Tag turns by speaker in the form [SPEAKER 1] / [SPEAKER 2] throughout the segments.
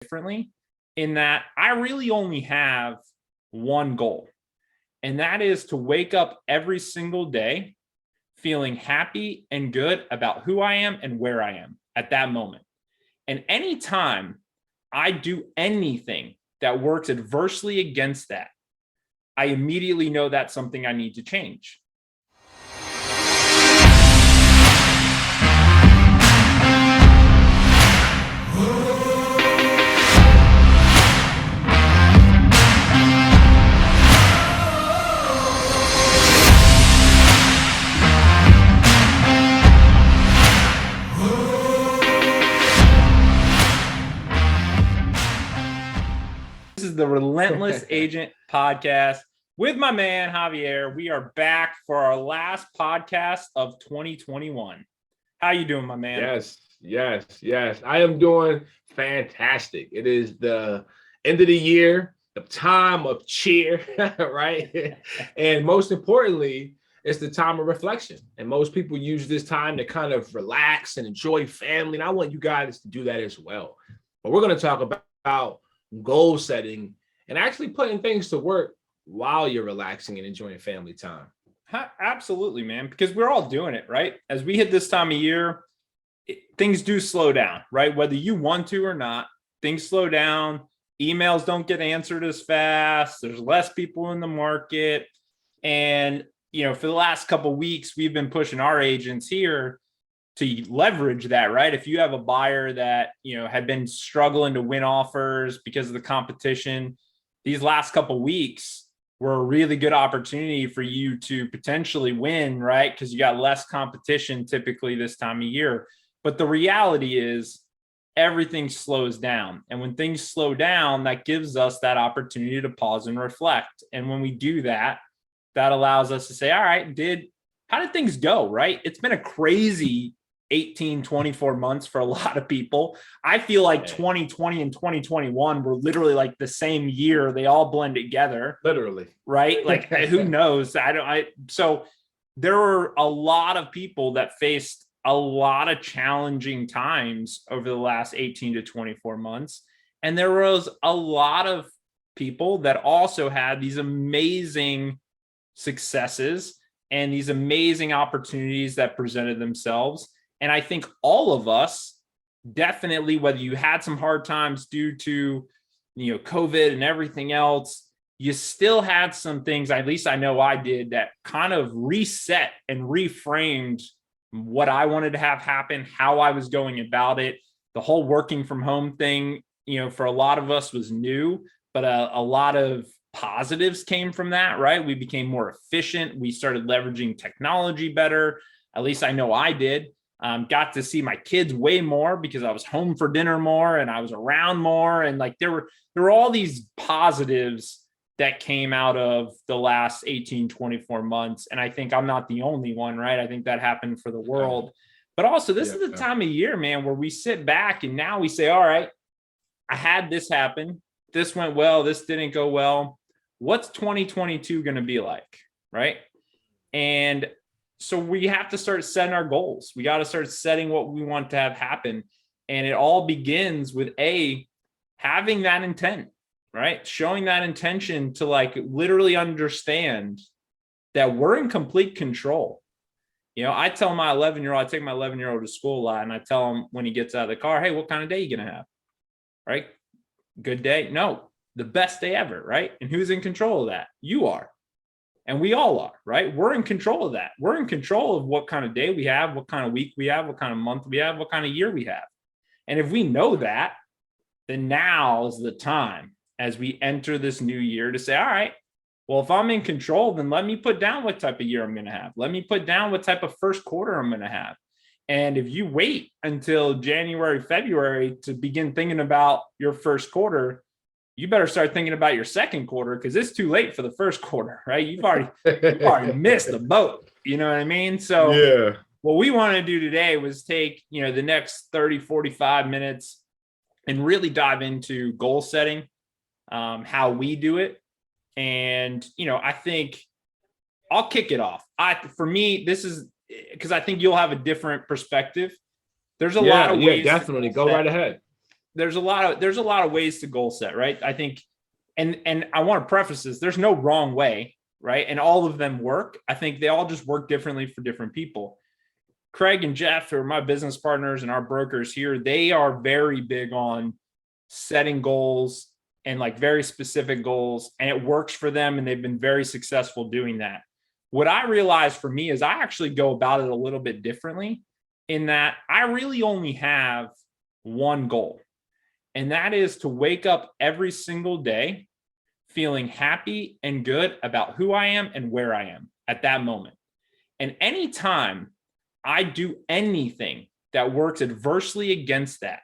[SPEAKER 1] differently in that I really only have one goal, and that is to wake up every single day feeling happy and good about who I am and where I am at that moment. And anytime I do anything that works adversely against that, I immediately know that's something I need to change. This is the Relentless Agent podcast with my man, Javier. We are back for our last podcast of 2021. How you doing, my man?
[SPEAKER 2] Yes. I am doing fantastic. It is the end of the year, the time of cheer, right? And most importantly, it's the time of reflection. And most people use this time to kind of relax and enjoy family. And I want you guys to do that as well. But we're going to talk about goal setting and actually putting things to work while you're relaxing and enjoying family time.
[SPEAKER 1] Absolutely, man, because we're all doing it, right? As we hit this time of year, things do slow down, right? Whether you want to or not, things slow down. Emails don't get answered as fast. There's less people in the market. And, for the last couple of weeks, we've been pushing our agents here to leverage that, right? If you have a buyer that, had been struggling to win offers because of the competition, these last couple of weeks were a really good opportunity for you to potentially win, right? Because you got less competition typically this time of year. But the reality is everything slows down. And when things slow down, that gives us that opportunity to pause and reflect. And when we do that, that allows us to say, all right, how did things go, right? It's been a crazy 18, 24 months for a lot of people. I feel like 2020 and 2021 were literally like the same year. They all blend together.
[SPEAKER 2] Literally.
[SPEAKER 1] Right? Like, who knows? So there were a lot of people that faced a lot of challenging times over the last 18 to 24 months. And there was a lot of people that also had these amazing successes and these amazing opportunities that presented themselves. And I think all of us, definitely, whether you had some hard times due to, COVID and everything else, you still had some things, at least I know I did, that kind of reset and reframed what I wanted to have happen, how I was going about it. The whole working from home thing, for a lot of us was new, but a lot of positives came from that, right? We became more efficient. We started leveraging technology better. At least I know I did. Got to see my kids way more because I was home for dinner more and I was around more. And like there were all these positives that came out of the last 18, 24 months. And I think I'm not the only one, right? I think that happened for the world. But also this is the time of year, man, where we sit back and now we say, all right, I had this happen. This went well. This didn't go well. What's 2022 going to be like, right? And so we have to start setting our goals. We got to start setting what we want to have happen. And it all begins with having that intent, right? Showing that intention to literally understand that we're in complete control. I tell my 11-year-old, I take my 11-year-old to school a lot, and I tell him when he gets out of the car, hey, what kind of day are you going to have? Right? Good day? No, the best day ever, right? And who's in control of that? You are. And we all are, right? We're in control of that. We're in control of what kind of day we have, what kind of week we have, what kind of month we have, what kind of year we have. And if we know that, then now is the time as we enter this new year to say, all right, well, if I'm in control, then let me put down what type of year I'm going to have. Let me put down what type of first quarter I'm going to have. And if you wait until January, February to begin thinking about your first quarter, you better start thinking about your second quarter because it's too late for the first quarter, right? You've already missed the boat. You know what I mean? So what we want to do today was take, the next 30, 45 minutes and really dive into goal setting, how we do it. And, I think I'll kick it off. For me, this is because I think you'll have a different perspective. There's a lot of ways.
[SPEAKER 2] Definitely. Go right ahead.
[SPEAKER 1] there's a lot of ways to goal set, right? I think, and I want to preface this, there's no wrong way, right? And all of them work. I think they all just work differently for different people. Craig and Jeff, who are my business partners and our brokers here, they are very big on setting goals and like very specific goals, and it works for them. And they've been very successful doing that. What I realized for me is I actually go about it a little bit differently, in that I really only have one goal. And that is to wake up every single day feeling happy and good about who I am and where I am at that moment. And anytime I do anything that works adversely against that,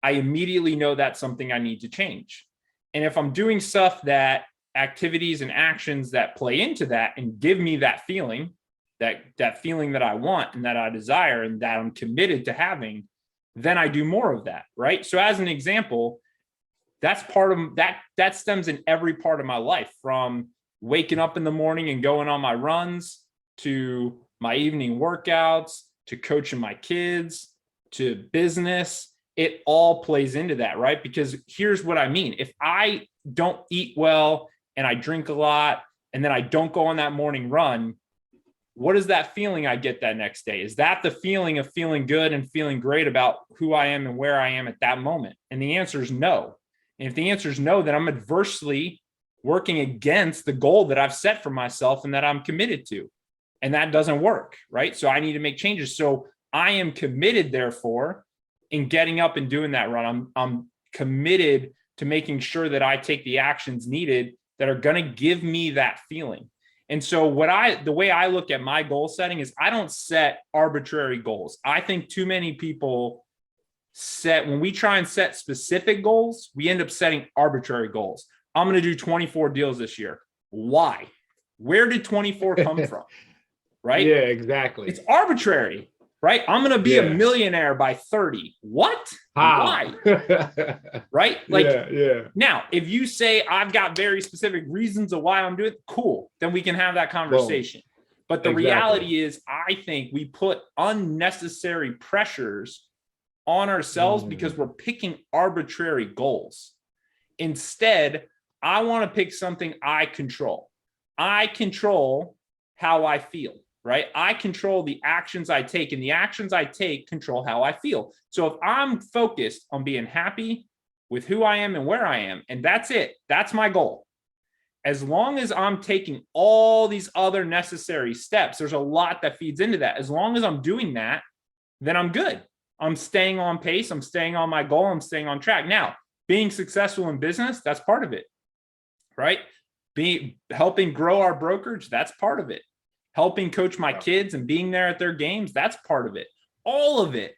[SPEAKER 1] I immediately know that's something I need to change. And if I'm doing stuff, that activities and actions that play into that and give me that feeling, that feeling that I want and that I desire and that I'm committed to having, then I do more of that, right? So as an example, that's part of that stems in every part of my life, from waking up in the morning and going on my runs, to my evening workouts, to coaching my kids, to business. It all plays into that, right? Because here's what I mean. If I don't eat well and I drink a lot and then I don't go on that morning run, what is that feeling I get that next day? Is that the feeling of feeling good and feeling great about who I am and where I am at that moment? And the answer is no. And if the answer is no, then I'm adversely working against the goal that I've set for myself and that I'm committed to. And that doesn't work, right? So I need to make changes. So I am committed, therefore, in getting up and doing that run. I'm committed to making sure that I take the actions needed that are going to give me that feeling. And so the way I look at my goal setting is I don't set arbitrary goals. I think too many people when we try and set specific goals, we end up setting arbitrary goals. I'm going to do 24 deals this year. Why? Where did 24 come from? Right?
[SPEAKER 2] Yeah, exactly.
[SPEAKER 1] It's arbitrary, right? I'm going to be a millionaire by 30. What?
[SPEAKER 2] How?
[SPEAKER 1] Why? Right? Like,
[SPEAKER 2] yeah.
[SPEAKER 1] Now, if you say I've got very specific reasons of why I'm doing it, cool, then we can have that conversation. But the reality is, I think we put unnecessary pressures on ourselves because we're picking arbitrary goals. Instead, I want to pick something I control. I control how I feel, right? I control the actions I take, and the actions I take control how I feel. So if I'm focused on being happy with who I am and where I am, and that's it, that's my goal. As long as I'm taking all these other necessary steps, there's a lot that feeds into that. As long as I'm doing that, then I'm good. I'm staying on pace. I'm staying on my goal. I'm staying on track. Now, being successful in business, that's part of it, right? Helping grow our brokerage, that's part of it. Helping coach my kids and being there at their games, that's part of it. All of it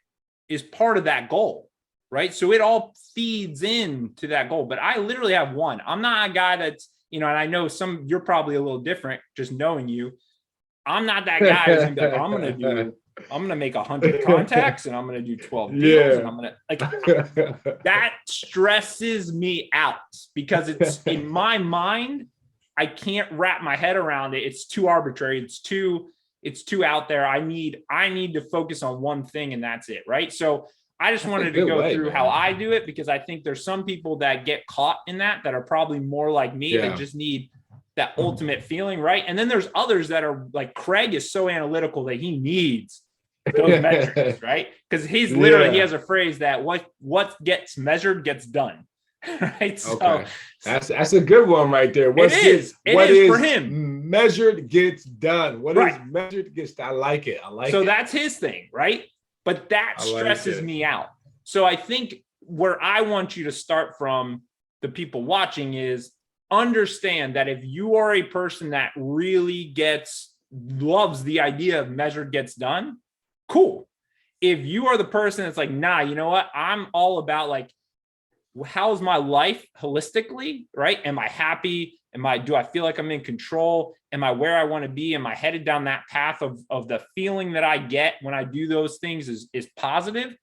[SPEAKER 1] is part of that goal, right? So it all feeds into that goal. But I literally have one. I'm not a guy that's, and I know you're probably a little different just knowing you. I'm not that guy who's gonna be like, I'm gonna make 100 contacts and I'm gonna do 12 deals and I'm gonna that stresses me out, because it's in my mind, I can't wrap my head around it. It's too arbitrary. It's too out there. I need to focus on one thing, and that's it, right? So I just wanted to go through how I do it, because I think there's some people that get caught in that are probably more like me, that just need that ultimate feeling, right? And then there's others that are like, Craig is so analytical that he needs those metrics, right? Because he has a phrase that what gets measured gets done. Right. So
[SPEAKER 2] that's a good one right there. What is for him? Measured gets done. What is measured gets done. I like it. So
[SPEAKER 1] that's his thing, right? But that stresses me out. So I think where I want you to start from, the people watching, is understand that if you are a person that really loves the idea of measured gets done, cool. If you are the person that's like, nah, you know what? I'm all about like, how's my life holistically, right? Am I happy? Do I feel like I'm in control? Am I where I want to be? Am I headed down that path of the feeling that I get when I do those things is positive?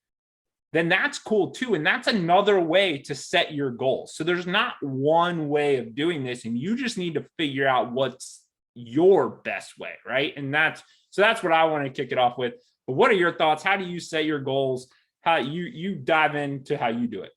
[SPEAKER 1] Then that's cool too. And that's another way to set your goals. So there's not one way of doing this, and you just need to figure out what's your best way, right? And that's what I want to kick it off with. But what are your thoughts? How do you set your goals? How you dive into how you do it?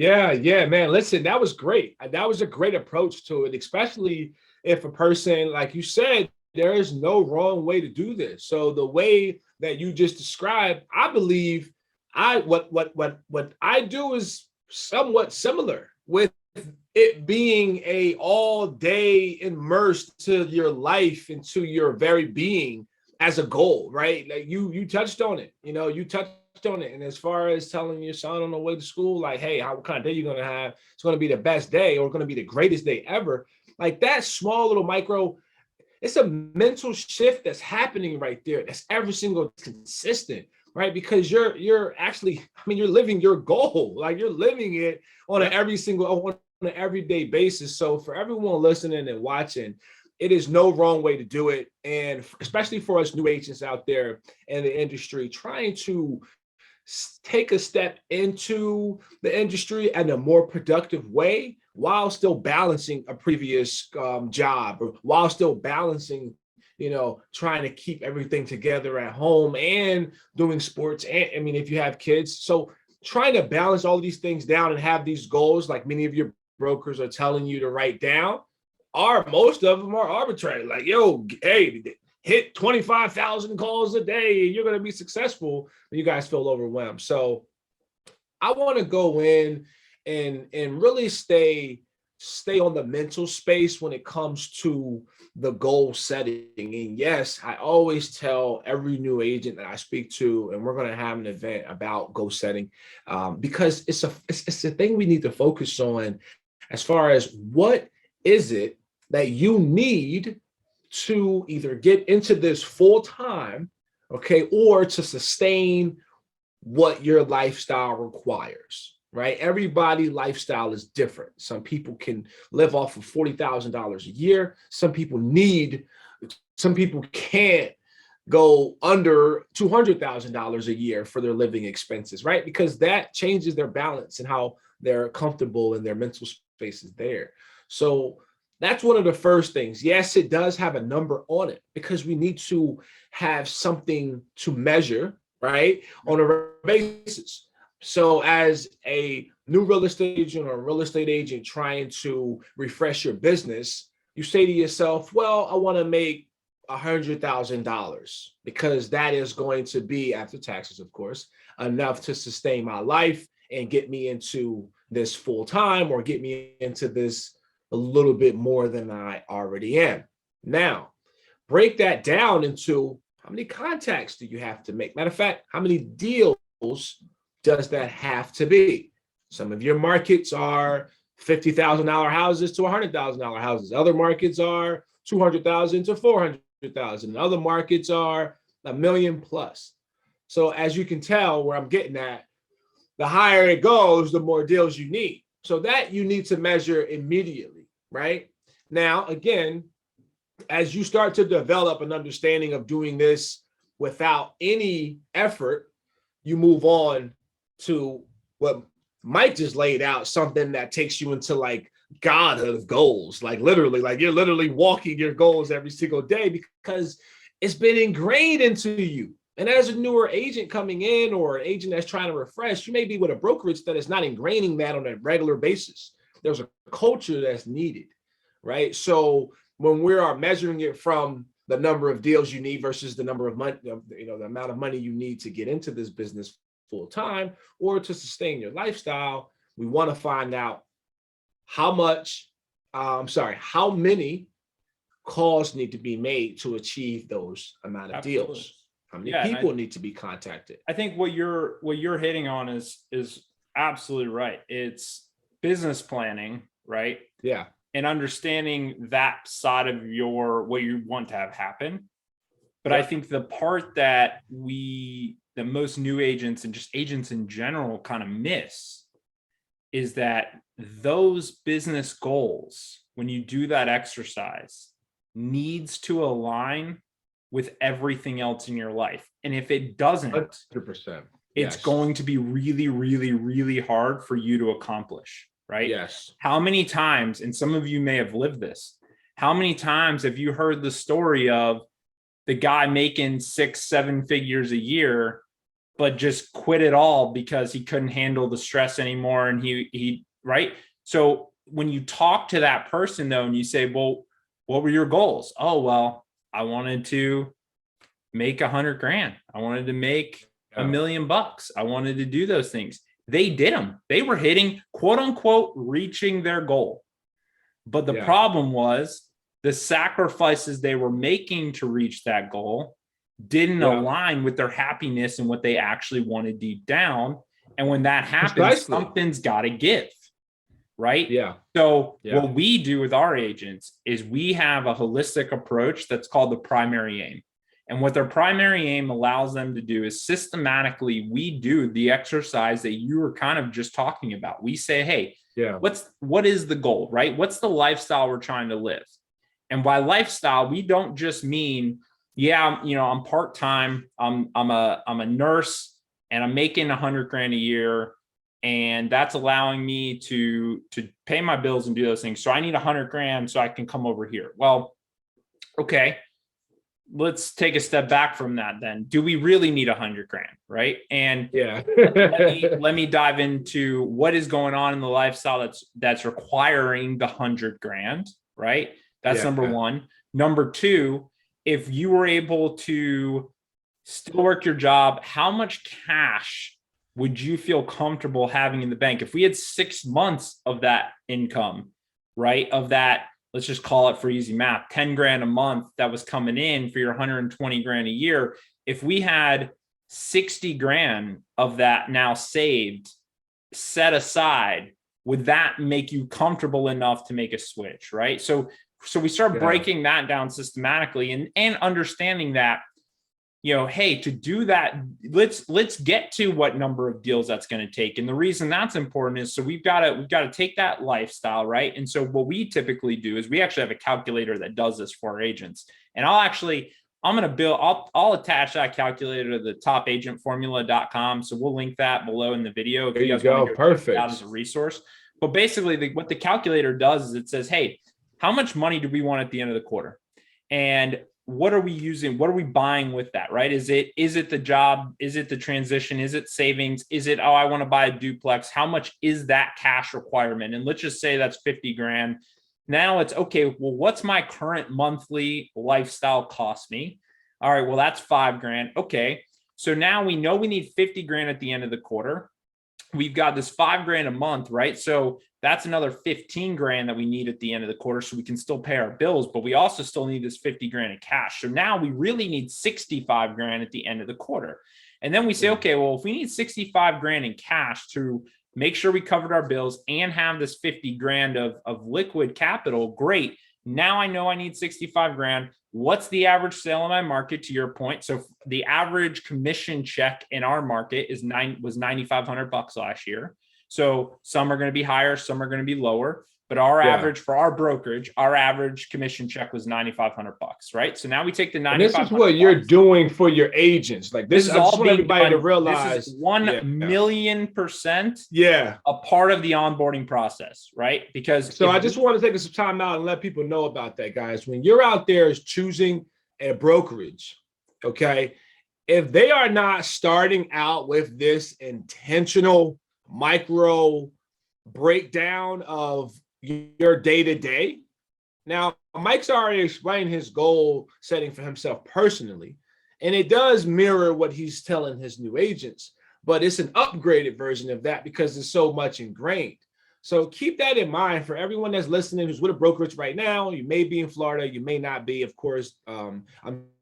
[SPEAKER 2] Yeah, man. Listen, that was great. That was a great approach to it, especially if a person, like you said, there is no wrong way to do this. So the way that you just described, I believe what I do is somewhat similar, with it being a all day immersed to your life, into your very being as a goal, right? Like you touched on it, you touched on it. And as far as telling your son on the way to school, like, hey, what kind of day you're gonna have? It's gonna be the best day, or gonna be the greatest day ever. Like that small little micro, it's a mental shift that's happening right there. That's every single consistent, right? Because you're actually, I mean, you're living your goal. Like you're living it on an on an everyday basis. So for everyone listening and watching, it is no wrong way to do it. And especially for us new agents out there in the industry, trying to take a step into the industry in a more productive way, while still balancing a previous job, or while still balancing, trying to keep everything together at home and doing sports. And I mean, if you have kids, so trying to balance all these things down and have these goals, like many of your brokers are telling you to write down, most of them are arbitrary. Like, yo, hey, hit 25,000 calls a day and you're going to be successful. And you guys feel overwhelmed. So I want to go in and really stay on the mental space when it comes to the goal setting. And yes, I always tell every new agent that I speak to, and we're going to have an event about goal setting, because it's a thing we need to focus on, as far as what is it that you need to either get into this full time, okay, or to sustain what your lifestyle requires, right? Everybody's lifestyle is different. Some people can live off of $40,000 a year. Some people can't go under $200,000 a year for their living expenses, right? Because that changes their balance and how they're comfortable in their mental space is there. So that's one of the first things. Yes, it does have a number on it, because we need to have something to measure, right, on a basis. So as a new real estate agent or a real estate agent trying to refresh your business, you say to yourself, well, I want to make $100,000, because that is going to be, after taxes, of course, enough to sustain my life and get me into this full time, or get me into this a little bit more than I already am. Now, break that down into how many contacts do you have to make? Matter of fact, how many deals does that have to be? Some of your markets are $50,000 houses to $100,000 houses. Other markets are $200,000 to $400,000. Other markets are $1 million plus. So as you can tell where I'm getting at, the higher it goes, the more deals you need. So that you need to measure immediately, right? Now, again, as you start to develop an understanding of doing this without any effort, you move on to what Mike just laid out, something that takes you into like godhood of goals, like literally, like you're literally walking your goals every single day, because it's been ingrained into you. And as a newer agent coming in, or an agent that's trying to refresh, you may be with a brokerage that is not ingraining that on a regular basis. There's a culture that's needed, right? So when we are measuring it from the number of deals you need versus the number of money, the amount of money you need to get into this business full time or to sustain your lifestyle, we want to find out how many calls need to be made to achieve those amount of
[SPEAKER 1] Absolutely.
[SPEAKER 2] deals. How many people need to be contacted?
[SPEAKER 1] I think what you're hitting on is absolutely right. It's business planning, right?
[SPEAKER 2] Yeah.
[SPEAKER 1] And understanding that side of what you want to have happen. But I think the part that most new agents and just agents in general kind of miss is that those business goals, when you do that exercise, needs to align with everything else in your life. And if it doesn't,
[SPEAKER 2] 100%,
[SPEAKER 1] it's going to be really, really, really hard for you to accomplish, right?
[SPEAKER 2] Yes.
[SPEAKER 1] How many times, and some of you may have lived this, how many times have you heard the story of the guy making 6-7 figures a year, but just quit it all because he couldn't handle the stress anymore. And he right. So when you talk to that person though, and you say, well, what were your goals? Oh, well, I wanted to make 100 grand. I wanted to make $1 million. I wanted to do those things. They did them. They were hitting, quote unquote, reaching their goal. But the problem was the sacrifices they were making to reach that goal didn't align with their happiness and what they actually wanted deep down. And when that happens, something's got to give, right?
[SPEAKER 2] Yeah.
[SPEAKER 1] So what we do with our agents is we have a holistic approach that's called the primary aim. And what their primary aim allows them to do is systematically, we do the exercise that you were kind of just talking about. We say, hey, what is the goal, right? What's the lifestyle we're trying to live? And by lifestyle, we don't just mean, I'm part-time. I'm a nurse and I'm making 100 grand a year. And that's allowing me to pay my bills and do those things. So I need 100 grand so I can come over here. Well, okay. Let's take a step back from that then. Do we really need 100 grand, right? And let me dive into what is going on in the lifestyle that's requiring the 100 grand, right? That's number one. Number two, if you were able to still work your job, how much cash would you feel comfortable having in the bank? If we had 6 months of that income, right? Of that, let's just call it for easy math, 10 grand a month that was coming in for your 120 grand a year. If we had 60 grand of that now saved, set aside, would that make you comfortable enough to make a switch, right? So we start breaking that down systematically and understanding that, hey, to do that, let's get to what number of deals that's going to take. And the reason that's important is so we've got to take that lifestyle, right? And so what we typically do is we actually have a calculator that does this for our agents. And I'll attach that calculator to the topagentformula.com. So we'll link that below in the video. If
[SPEAKER 2] there
[SPEAKER 1] you guys
[SPEAKER 2] go.
[SPEAKER 1] want to go
[SPEAKER 2] Perfect.
[SPEAKER 1] check it out as a resource. But basically what the calculator does is it says, hey, how much money do we want at the end of the quarter? And what are we using? What are we buying with that, right? Is it the job? Is it the transition? Is it savings? Is it, I want to buy a duplex? How much is that cash requirement? And let's just say that's 50 grand. Now it's okay. Well, what's my current monthly lifestyle cost me? All right. Well, that's 5 grand. Okay. So now we know we need 50 grand at the end of the quarter. We've got this 5 grand a month, right? So that's another 15 grand that we need at the end of the quarter so we can still pay our bills, but we also still need this 50 grand in cash. So now we really need 65 grand at the end of the quarter. And then we say, okay, well, if we need 65 grand in cash to make sure we covered our bills and have this 50 grand of liquid capital, great. Now I know I need 65 grand. What's the average sale in my market, to your point? So the average commission check in our market was $9,500 last year. So some are going to be higher, some are going to be lower, but our average for our brokerage, our average commission check was $9,500, right? So now we take the $9,500.
[SPEAKER 2] This is what you're doing for your agents. Like this is all being everybody to realize.
[SPEAKER 1] This is 1,000,000% a part of the onboarding process, right? Because
[SPEAKER 2] I just want to take some time out and let people know about that, guys. When you're out there choosing a brokerage, okay, if they are not starting out with this intentional micro breakdown of your day-to-day. Now, Mike's already explained his goal setting for himself personally, and it does mirror what he's telling his new agents, but it's an upgraded version of that because there's so much ingrained. So keep that in mind for everyone that's listening who's with a brokerage right now. You may be in Florida, you may not be. Of course, I'm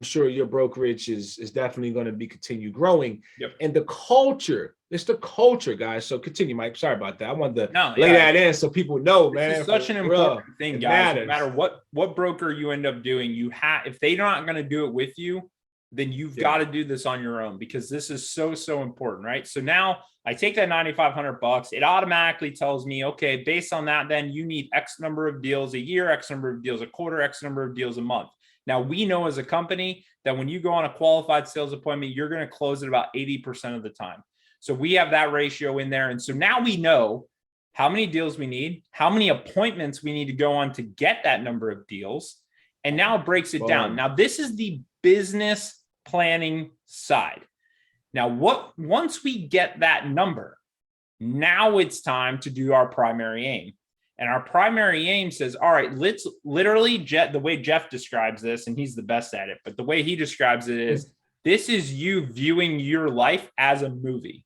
[SPEAKER 2] sure your brokerage is definitely going to be continue growing. And the culture, it's the culture, guys. So continue, Mike. Sorry about that. I wanted to lay that in so people know, man.
[SPEAKER 1] It's such an important thing, guys. No matter what broker you end up doing, if they're not going to do it with you, then you've got to do this on your own because this is so important, right? So now I take that $9,500. It automatically tells me, okay, based on that, then you need X number of deals a year, X number of deals a quarter, X number of deals a month. Now we know as a company that when you go on a qualified sales appointment, you're going to close it about 80% of the time. So we have that ratio in there. And so now we know how many deals we need, how many appointments we need to go on to get that number of deals. And now it breaks it down. Now this is the business planning side. Now, once we get that number, now it's time to do our primary aim. And our primary aim says, all right, let's literally, the way Jeff describes this, and he's the best at it, but the way he describes it is, this is you viewing your life as a movie.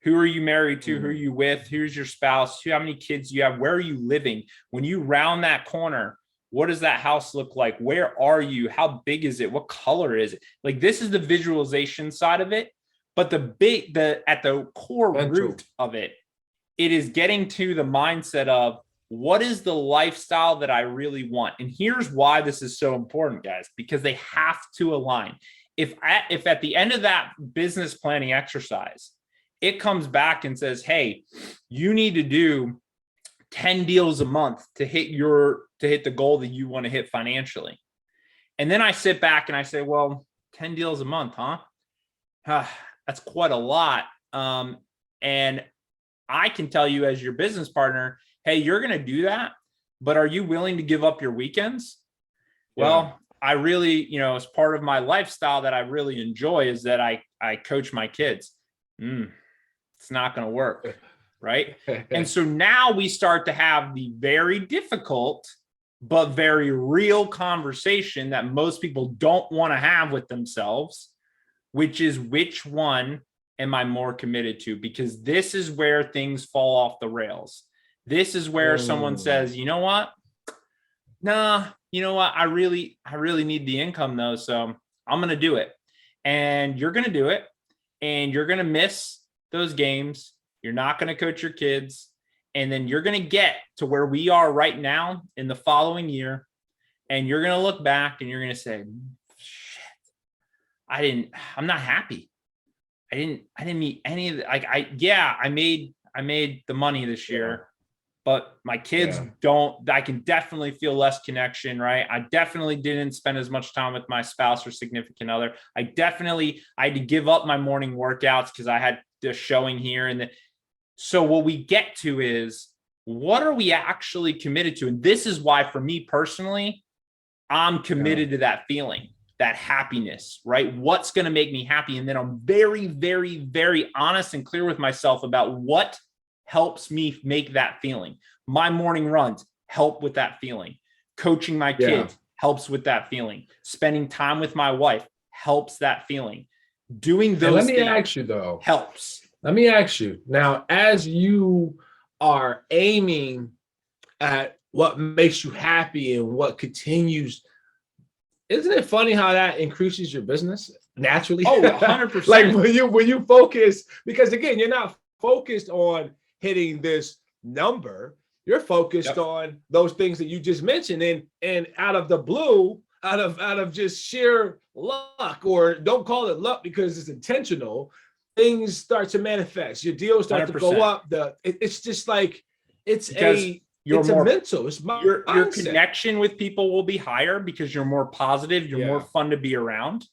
[SPEAKER 1] Who are you married to? Who are you with? Who's your spouse? How many kids do you have? Where are you living? When you round that corner, what does that house look like? Where are you? How big is it? What color is it? Like, this is the visualization side of it. But at the core root of it, it is getting to the mindset of, what is the lifestyle that I really want? And here's why this is so important, guys, because they have to align. If at the end of that business planning exercise, it comes back and says, hey, you need to do 10 deals a month to hit the goal that you want to hit financially. And then I sit back and I say, well, 10 deals a month, huh? That's quite a lot. And I can tell you as your business partner, hey, you're going to do that, but are you willing to give up your weekends? Yeah. Well, I really, as part of my lifestyle that I really enjoy is that I coach my kids. It's not going to work, right? And so now we start to have the very difficult, but very real conversation that most people don't want to have with themselves, which is, which one am I more committed to? Because this is where things fall off the rails. This is where someone says, you know what? Nah, you know what? I really need the income though. So I'm going to do it. And you're going to do it. And you're going to miss those games. You're not going to coach your kids. And then you're going to get to where we are right now in the following year. And you're going to look back and you're going to say, shit, I'm not happy. I didn't meet any of the, I made the money this year, but my kids don't. I can definitely feel less connection, right? I definitely didn't spend as much time with my spouse or significant other. I had to give up my morning workouts because I had the showing here. And so what we get to is, what are we actually committed to? And this is why, for me personally, I'm committed to that feeling, that happiness, right? What's going to make me happy? And then I'm very, very, very honest and clear with myself about what helps me make that feeling. My morning runs help with that feeling. Coaching my kids helps with that feeling. Spending time with my wife helps that feeling. Doing those things
[SPEAKER 2] ask you though,
[SPEAKER 1] helps.
[SPEAKER 2] Let me ask you now, as you are aiming at what makes you happy and what continues, isn't it funny how that increases your business naturally?
[SPEAKER 1] Oh, 100%.
[SPEAKER 2] Like when you focus, because again, you're not focused on hitting this number, you're focused on those things that you just mentioned, and out of the blue, out of just sheer luck, or don't call it luck because it's intentional, things start to manifest. Your deals start 100%. To go up. It's just like it's a mental. It's
[SPEAKER 1] your connection with people will be higher because you're more positive. You're more fun to be around.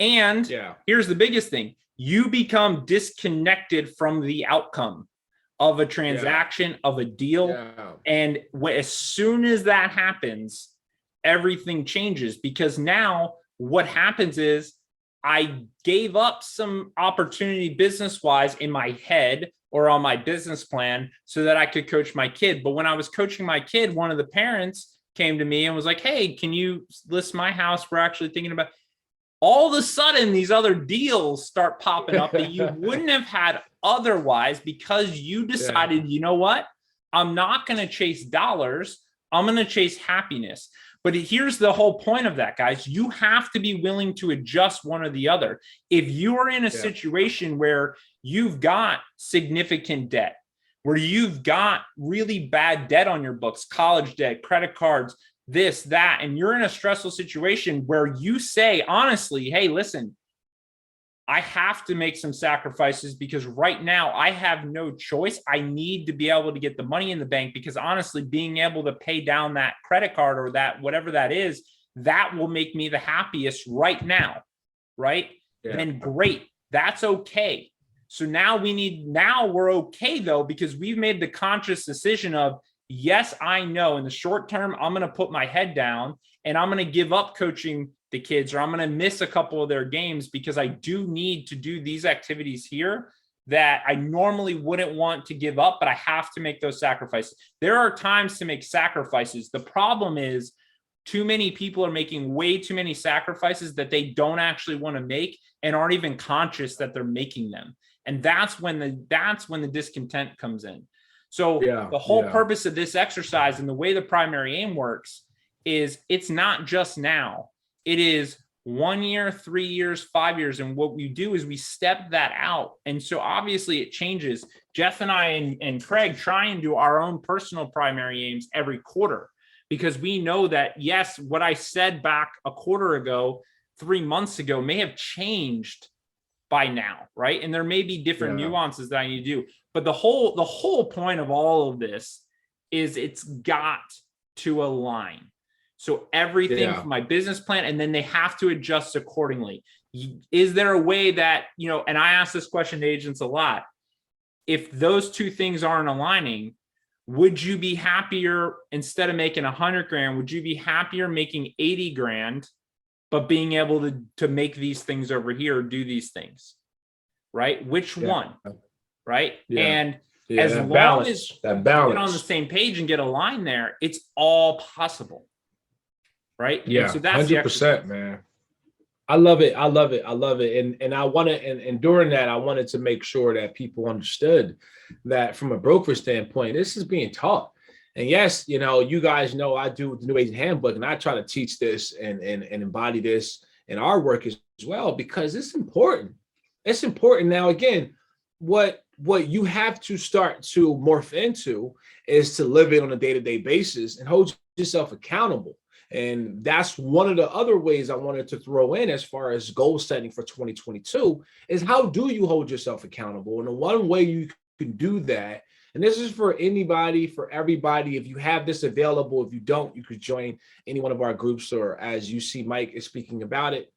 [SPEAKER 1] And here's the biggest thing: you become disconnected from the outcome of a transaction, of a deal. And as soon as that happens, everything changes, because now what happens is I gave up some opportunity business-wise in my head or on my business plan so that I could coach my kid. But when I was coaching my kid, one of the parents came to me and was like, hey, can you list my house? We're actually thinking about. All of a sudden, these other deals start popping up that you wouldn't have had otherwise, because you decided, you know what? I'm not going to chase dollars. I'm going to chase happiness. But here's the whole point of that, guys. You have to be willing to adjust one or the other. If you are in a situation where you've got significant debt, where you've got really bad debt on your books, college debt, credit cards, this, that, and you're in a stressful situation where you say, honestly, hey, listen, I have to make some sacrifices because right now I have no choice. I need to be able to get the money in the bank, because honestly, being able to pay down that credit card or that, whatever that is, that will make me the happiest right now, right? Then great, that's okay. So now we're okay though, because we've made the conscious decision of, yes, I know in the short term, I'm going to put my head down and I'm going to give up coaching the kids, or I'm going to miss a couple of their games because I do need to do these activities here that I normally wouldn't want to give up, but I have to make those sacrifices. There are times to make sacrifices. The problem is too many people are making way too many sacrifices that they don't actually want to make and aren't even conscious that they're making them. And that's when the discontent comes in. So the whole purpose of this exercise and the way the primary aim works is it's not just now. It is 1 year, 3 years, 5 years. And what we do is we step that out. And so obviously it changes. Jeff and I and Craig try and do our own personal primary aims every quarter, because we know that, yes, what I said back a quarter ago, 3 months ago may have changed by now, right? And there may be different nuances that I need to do. But the whole point of all of this is it's got to align. So everything from my business plan, and then they have to adjust accordingly. Is there a way that, and I ask this question to agents a lot, if those two things aren't aligning, would you be happier instead of making 100 grand? Would you be happier making 80 grand, but being able to make these things over here, do these things, right? Which one, right? And as long as you get on the same page and get aligned there, it's all possible, right?
[SPEAKER 2] Yeah,
[SPEAKER 1] and so that's
[SPEAKER 2] 100%, man. I love it. I love it. I love it. And I want to, and during that, I wanted to make sure that people understood that from a broker standpoint, this is being taught. And yes, you guys know I do the New Agent Handbook, and I try to teach this and embody this in our work as well, because it's important. It's important. Now, again, what you have to start to morph into is to live it on a day-to-day basis and hold yourself accountable. And that's one of the other ways I wanted to throw in as far as goal setting for 2022 is, how do you hold yourself accountable? And the one way you can do that, and this is for anybody, for everybody, if you have this available, if you don't, you could join any one of our groups, or as you see Mike is speaking about it,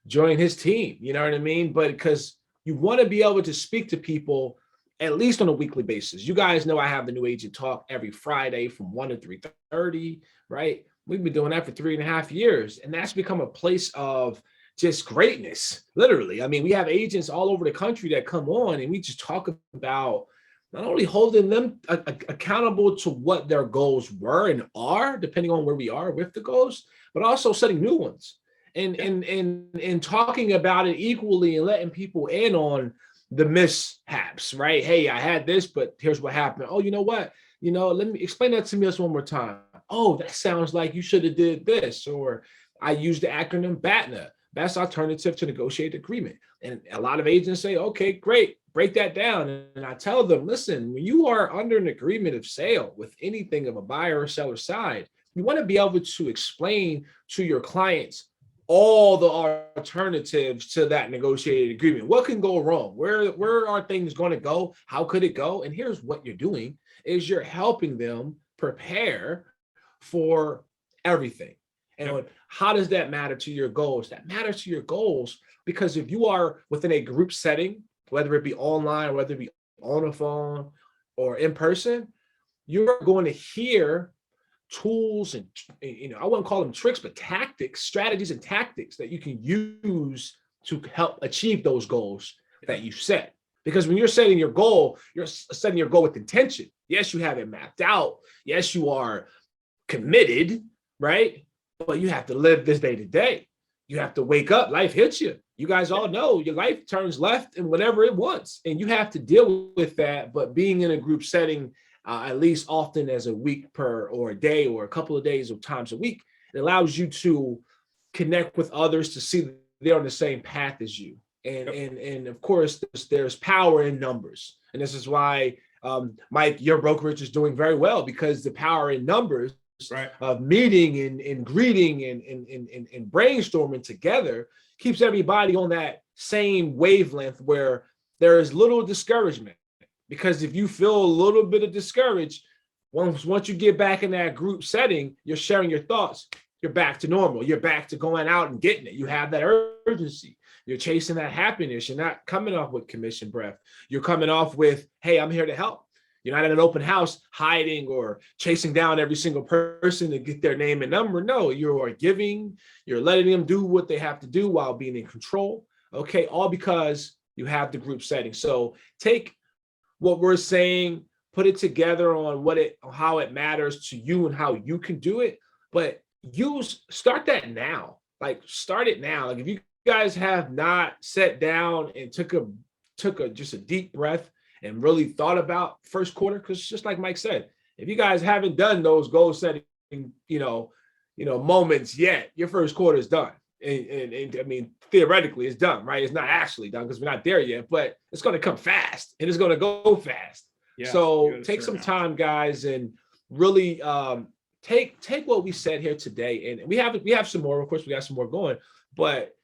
[SPEAKER 2] join his team, you know what I mean? But because you want to be able to speak to people at least on a weekly basis. You guys know I have the New Agent Talk every Friday from 1 to 3:30, right? We've been doing that for 3.5 years, and that's become a place of just greatness, literally. I mean, we have agents all over the country that come on, and we just talk about not only holding them accountable to what their goals were and are, depending on where we are with the goals, but also setting new ones and talking about it equally and letting people in on the mishaps, right? Hey, I had this, but here's what happened. Oh, you know what? Let me explain that to me just one more time. Oh, that sounds like you should have did this. Or I used the acronym BATNA, Best Alternative to Negotiated Agreement. And a lot of agents say, okay, great, break that down. And I tell them, listen, when you are under an agreement of sale with anything of a buyer or seller side, you want to be able to explain to your clients all the alternatives to that negotiated agreement. What can go wrong? Where are things going to go? How could it go? And here's what you're doing is you're helping them prepare for everything. And how does that matter to your goals? That matters to your goals because if you are within a group setting, whether it be online, whether it be on a phone or in person, you're going to hear tools and, I wouldn't call them tricks, but tactics, strategies and tactics that you can use to help achieve those goals that you set. Because when you're setting your goal, you're setting your goal with intention. Yes, you have it mapped out. Yes, you are committed, right? But you have to live this day to day. You have to wake up. Life hits you. You guys all know your life turns left and whatever it wants. And you have to deal with that. But being in a group setting, at least often as a week per or a day or a couple of days or times a week, it allows you to connect with others to see that they're on the same path as you. And of course, there's power in numbers. And this is why, Mike, your brokerage is doing very well, because the power in numbers of meeting and greeting and brainstorming together keeps everybody on that same wavelength where there is little discouragement. Because if you feel a little bit of discouraged, once you get back in that group setting, you're sharing your thoughts, you're back to normal. You're back to going out and getting it. You have that urgency. You're chasing that happiness. You're not coming off with commission breath. You're coming off with, hey, I'm here to help. You're not at an open house hiding or chasing down every single person to get their name and number. No, you are giving, you're letting them do what they have to do while being in control. Okay, all because you have the group setting. So take what we're saying, put it together on how it matters to you and how you can do it. But start that now. Like start it now. Like if you guys have not sat down and took just a deep breath and really thought about first quarter, because just like Mike said, if you guys haven't done those goal setting, moments yet, your first quarter is done. And I mean, theoretically, it's done, right? It's not actually done because we're not there yet, but it's going to come fast and it's going to go fast. Yeah, so take some time, guys, and really take what we said here today. And we have some more. Of course, we got some more going, but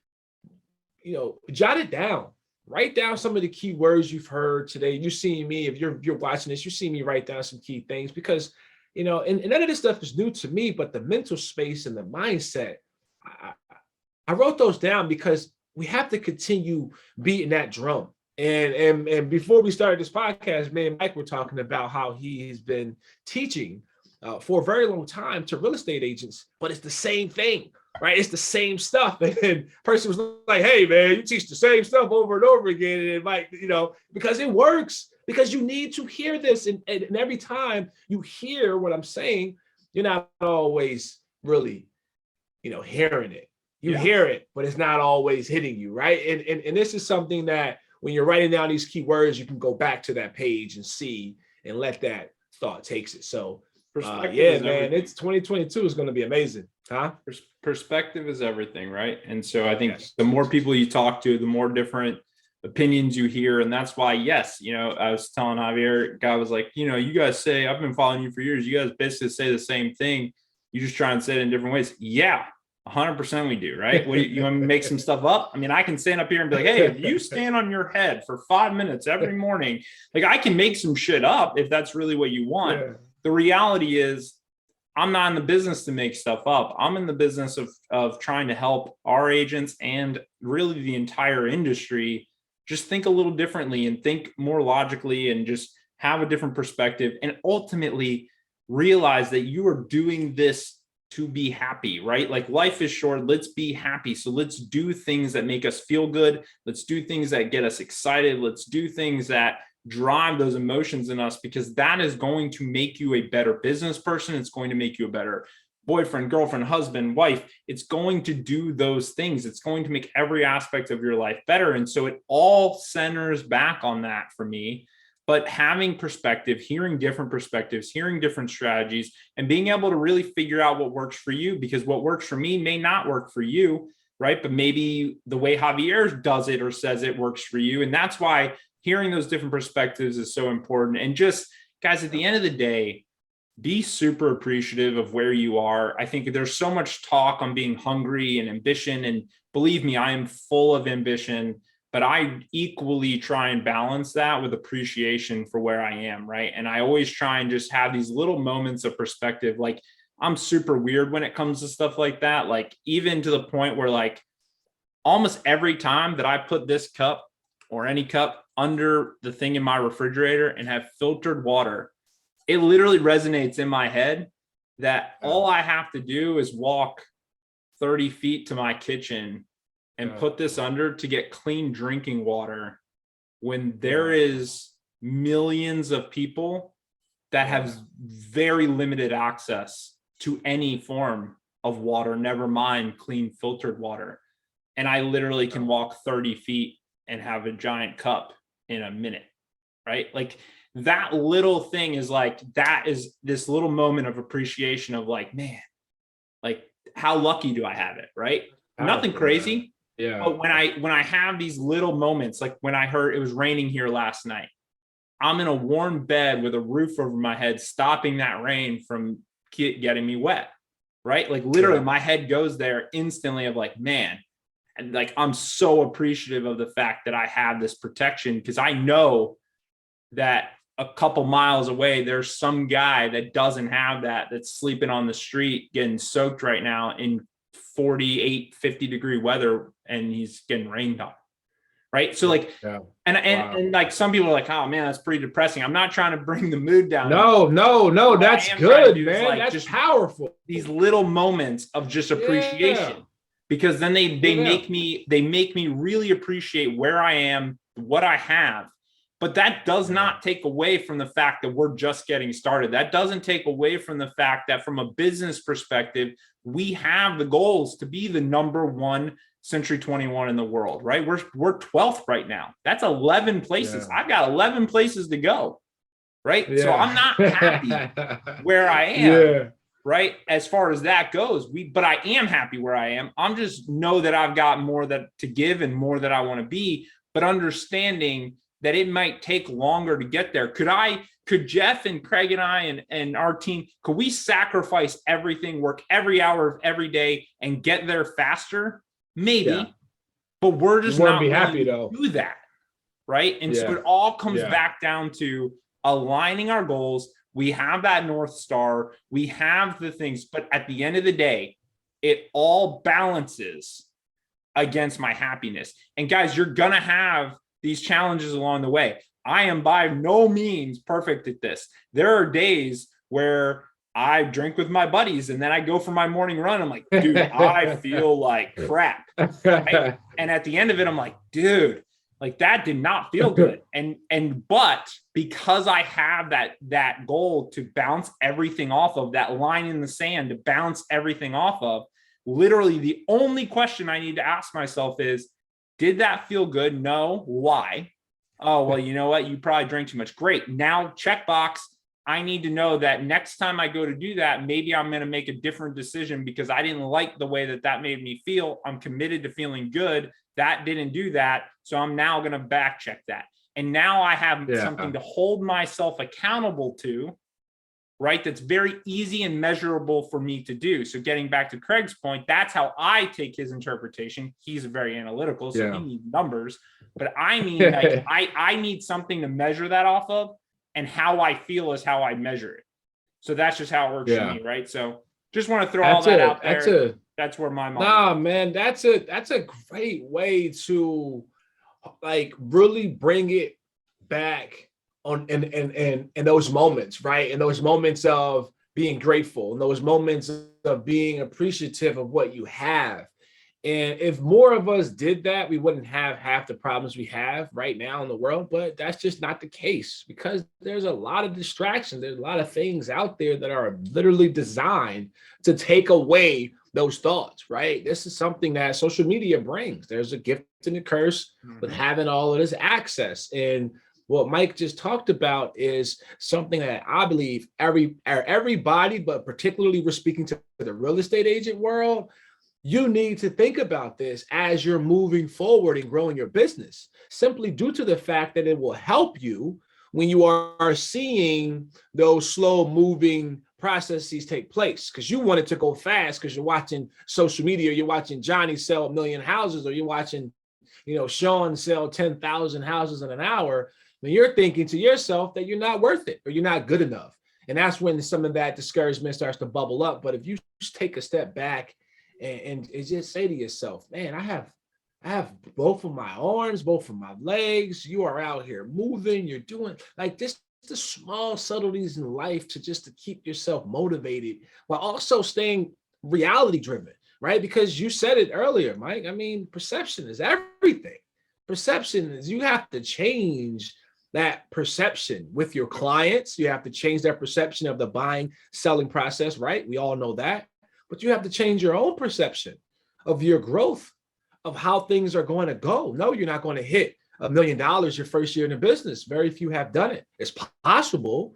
[SPEAKER 2] jot it down. Write down some of the key words you've heard today. You see me, if you're watching this, you see me write down some key things because, and none of this stuff is new to me, but the mental space and the mindset, I wrote those down because we have to continue beating that drum. And before we started this podcast, me and Mike were talking about how he's been teaching for a very long time to real estate agents, but it's the same thing. Right, it's the same stuff, and then person was like, "Hey, man, you teach the same stuff over and over again," and it might, because it works. Because you need to hear this, and every time you hear what I'm saying, you're not always really, hearing it. You hear it, but it's not always hitting you, right? And this is something that when you're writing down these keywords, you can go back to that page and see and let that thought takes it. So. Man, it's 2022 is going to be amazing, huh?
[SPEAKER 1] Perspective is everything, right? And so I think the more people you talk to, the more different opinions you hear. And that's why, I was telling Javier, guy was like, you guys say, I've been following you for years. You guys basically say the same thing. You just try and say it in different ways. Yeah, 100% we do, right? What you want me to make some stuff up? I mean, I can stand up here and be like, hey, if you stand on your head for 5 minutes every morning, like I can make some shit up if that's really what you want. Yeah. The reality is I'm not in the business to make stuff up. I'm in the business of trying to help our agents and really the entire industry just think a little differently and think more logically and just have a different perspective and ultimately realize that you are doing this to be happy, right? Like life is short. Let's be happy. So let's do things that make us feel good. Let's do things that get us excited. Let's do things that drive those emotions in us, because that is going to make you a better business person. It's going to make you a better boyfriend, girlfriend, husband, wife. It's going to do those things. It's going to make every aspect of your life better. And so it all centers back on that for me. But having perspective, hearing different perspectives, hearing different strategies, and being able to really figure out what works for you, because what works for me may not work for you, right? But maybe the way Javier does it or says it works for you. And that's why hearing those different perspectives is so important. And just, guys, at the end of the day, be super appreciative of where you are. I think there's so much talk on being hungry and ambition. And believe me, I am full of ambition, but I equally try and balance that with appreciation for where I am, right? And I always try and just have these little moments of perspective. Like I'm super weird when it comes to stuff like that. Like even to the point where like almost every time that I put this cup or any cup under the thing in my refrigerator and have filtered water, it literally resonates in my head that all I have to do is walk 30 feet to my kitchen and put this under to get clean drinking water, when there is millions of people that have very limited access to any form of water, never mind clean filtered water. And I literally can walk 30 feet and have a giant cup in a minute, right? Like that little thing is like, that is this little moment of appreciation of like, man, like how lucky do I have it, right? Nothing crazy. Yeah. But when I have these little moments, like when I heard it was raining here last night, I'm in a warm bed with a roof over my head, stopping that rain from getting me wet, right? Like literally my head goes there instantly of like, man, and like, I'm so appreciative of the fact that I have this protection, because I know that a couple miles away, there's some guy that doesn't have that, that's sleeping on the street, getting soaked right now in 48, 50 degree weather, and he's getting rained on. right? So like,
[SPEAKER 2] Yeah.
[SPEAKER 1] and like some people are like, oh man, that's pretty depressing. I'm not trying to bring the mood down.
[SPEAKER 2] No, that's good, man.
[SPEAKER 1] Like
[SPEAKER 2] that's
[SPEAKER 1] just
[SPEAKER 2] powerful.
[SPEAKER 1] These little moments of just appreciation, because then they make me really appreciate where I am, what I have. But that does not take away from the fact that we're just getting started. That doesn't take away from the fact that from a business perspective, we have the goals to be the #1 Century 21 in the world, right? We're 12th right now. That's 11 places. I've got 11 places to go, right? So I'm not happy where I am, right? As far as that goes, but I am happy where I am. I'm just know that I've got more to give and more that I want to be, but understanding that it might take longer to get there. Could Jeff and Craig and I and our team, could we sacrifice everything, work every hour of every day and get there faster? Maybe, but we're just not
[SPEAKER 2] be happy to
[SPEAKER 1] do that, right? And so it all comes back down to aligning our goals. We have that North Star, we have the things, but at the end of the day, it all balances against my happiness. And guys, you're gonna have these challenges along the way. I am by no means perfect at this. There are days where I drink with my buddies and then I go for my morning run. I'm like, dude, I feel like crap. Right? And at the end of it, I'm like, dude, like that did not feel good. But because I have that goal to bounce everything off of, that line in the sand to bounce everything off of, literally the only question I need to ask myself is, did that feel good? No. Why? Oh, well, you know what? You probably drank too much. Great. Now checkbox. I need to know that next time I go to do that, maybe I'm going to make a different decision because I didn't like the way that made me feel. I'm committed to feeling good. That didn't do that. So I'm now going to back check that. And now I have something to hold myself accountable to, right? That's very easy and measurable for me to do. So getting back to Craig's point, that's how I take his interpretation. He's very analytical, so he needs numbers, but I mean, like, I need something to measure that off of, and how I feel is how I measure it. So that's just how it works for me, right? So just want to throw all that out there. That's where my mind.
[SPEAKER 2] Nah, man, that's a great way to like really bring it back on in those moments, right? In those moments of being grateful, in those moments of being appreciative of what you have. And if more of us did that, we wouldn't have half the problems we have right now in the world. But that's just not the case, because there's a lot of distractions. There's a lot of things out there that are literally designed to take away those thoughts, right? This is something that social media brings. There's a gift and a curse with having all of this access. And what Mike just talked about is something that I believe everybody, but particularly we're speaking to the real estate agent world, you need to think about this as you're moving forward and growing your business, simply due to the fact that it will help you when you are seeing those slow moving processes take place, because you want it to go fast because you're watching social media, or you're watching Johnny sell 1 million houses, or you're watching, Sean sell 10,000 houses in an hour. When you're thinking to yourself that you're not worth it or you're not good enough. And that's when some of that discouragement starts to bubble up. But if you just take a step back and just say to yourself, man, I have both of my arms, both of my legs. You are out here moving. You're doing like this, the small subtleties in life to keep yourself motivated while also staying reality driven, right? Because you said it earlier, Mike. I mean, perception is everything. Perception is, you have to change that perception with your clients. You have to change their perception of the buying, selling process, right? We all know that. But you have to change your own perception of your growth, of how things are going to go. No, you're not going to hit $1 million your first year in the business. Very few have done it. It's possible.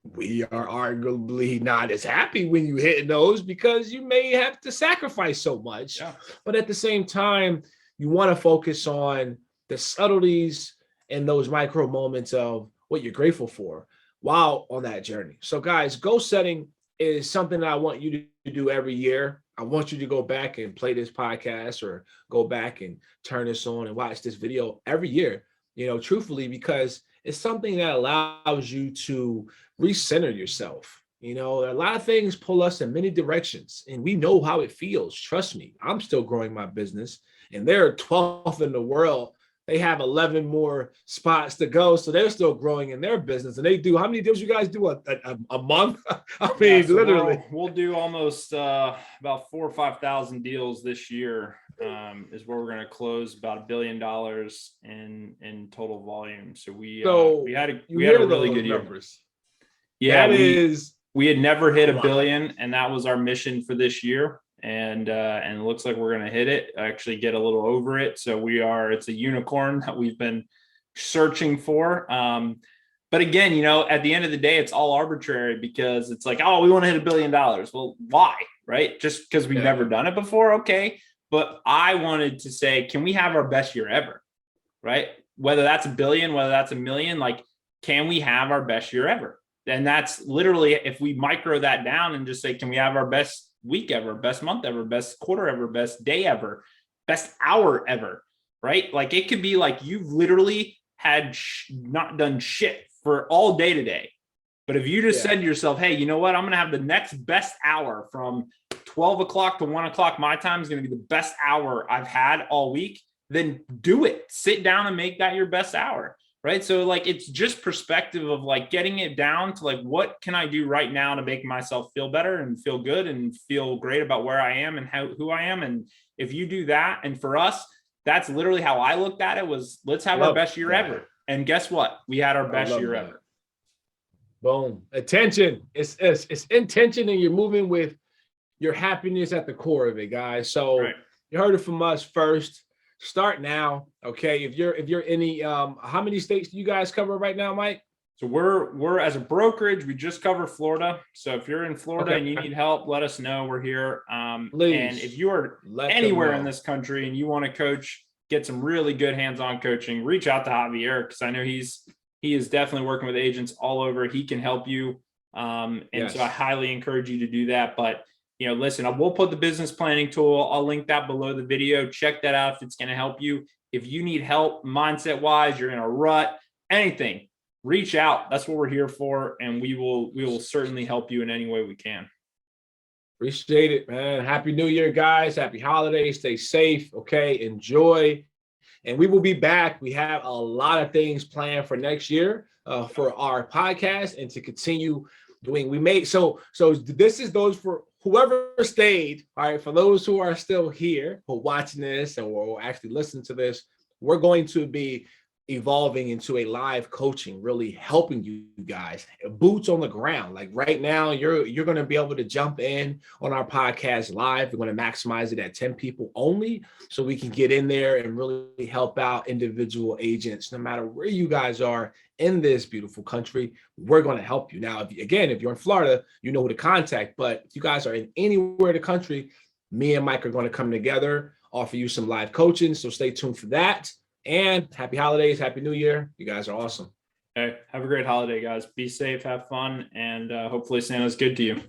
[SPEAKER 2] We are arguably not as happy when you hit those because you may have to sacrifice so much. Yeah. But at the same time, you want to focus on the subtleties and those micro moments of what you're grateful for while on that journey. So guys, goal setting is something that I want you to do every year. I want you to go back and play this podcast or go back and turn this on and watch this video every year, truthfully, because it's something that allows you to recenter yourself. A lot of things pull us in many directions and we know how it feels. Trust me, I'm still growing my business and they're 12th in the world they have 11 more spots to go. So they're still growing in their business. And they do, how many deals you guys do a month? I mean,
[SPEAKER 1] so
[SPEAKER 2] literally.
[SPEAKER 1] we'll do almost about 4,000 or 5,000 deals this year. Is where we're going to close about $1 billion in total volume. So we had a really good year. Yeah, we had never hit $1 billion, and that was our mission for this year. And it looks like we're going to hit it, actually get a little over it. So it's a unicorn that we've been searching for. But again, at the end of the day, it's all arbitrary, because it's like, oh, we want to hit $1 billion. Well, why? Right? Just because we've never done it before. Okay. But I wanted to say, can we have our best year ever? Right? Whether that's $1 billion, whether that's $1 million, like, can we have our best year ever? And that's literally, if we micro that down and just say, can we have our best week ever, best month ever, best quarter ever, best day ever, best hour ever, right? Like, it could be like you've literally had not done shit for all day today. But if you just said to yourself, hey, you know what? I'm going to have the next best hour from 12 o'clock to 1 o'clock. My time is going to be the best hour I've had all week. Then do it. Sit down and make that your best hour. Right. So like, it's just perspective of like getting it down to like, what can I do right now to make myself feel better and feel good and feel great about where I am and who I am. And if you do that, and for us, that's literally how I looked at it, was let's have our best year ever. And guess what? We had our best year ever.
[SPEAKER 2] Boom. Attention. It's intention, and you're moving with your happiness at the core of it, guys. So you heard it from us first. Start now. Okay. If you're any, how many states do you guys cover right now, Mike?
[SPEAKER 1] So we're as a brokerage, we just cover Florida. So if you're in Florida and you need help, let us know. We're here. And if you are anywhere in this country and you want to coach, get some really good hands-on coaching, reach out to Javier, because I know he is definitely working with agents all over. He can help you. So I highly encourage you to do that. But listen, we'll put the business planning tool. I'll link that below the video. Check that out if it's going to help you. If you need help mindset wise, you're in a rut, anything, reach out. That's what we're here for. And we will certainly help you in any way we can.
[SPEAKER 2] Appreciate it, man. Happy New Year, guys. Happy holidays. Stay safe. Okay. Enjoy. And we will be back. We have a lot of things planned for next year for our podcast and to continue doing. So this is those for whoever stayed. All right. For those who are still here, who are watching this and will actually listen to this, we're going to be evolving into a live coaching, really helping you guys, boots on the ground. Like right now, you're going to be able to jump in on our podcast live. We're going to maximize it at 10 people only, so we can get in there and really help out individual agents, no matter where you guys are in this beautiful country. We're going to help you. Now, if you're in Florida, you know who to contact. But if you guys are in anywhere in the country, me and Mike are going to come together, offer you some live coaching. So stay tuned for that. And happy holidays, happy New Year. You guys are awesome.
[SPEAKER 1] Hey, have a great holiday, guys. Be safe, have fun, and hopefully Santa's good to you.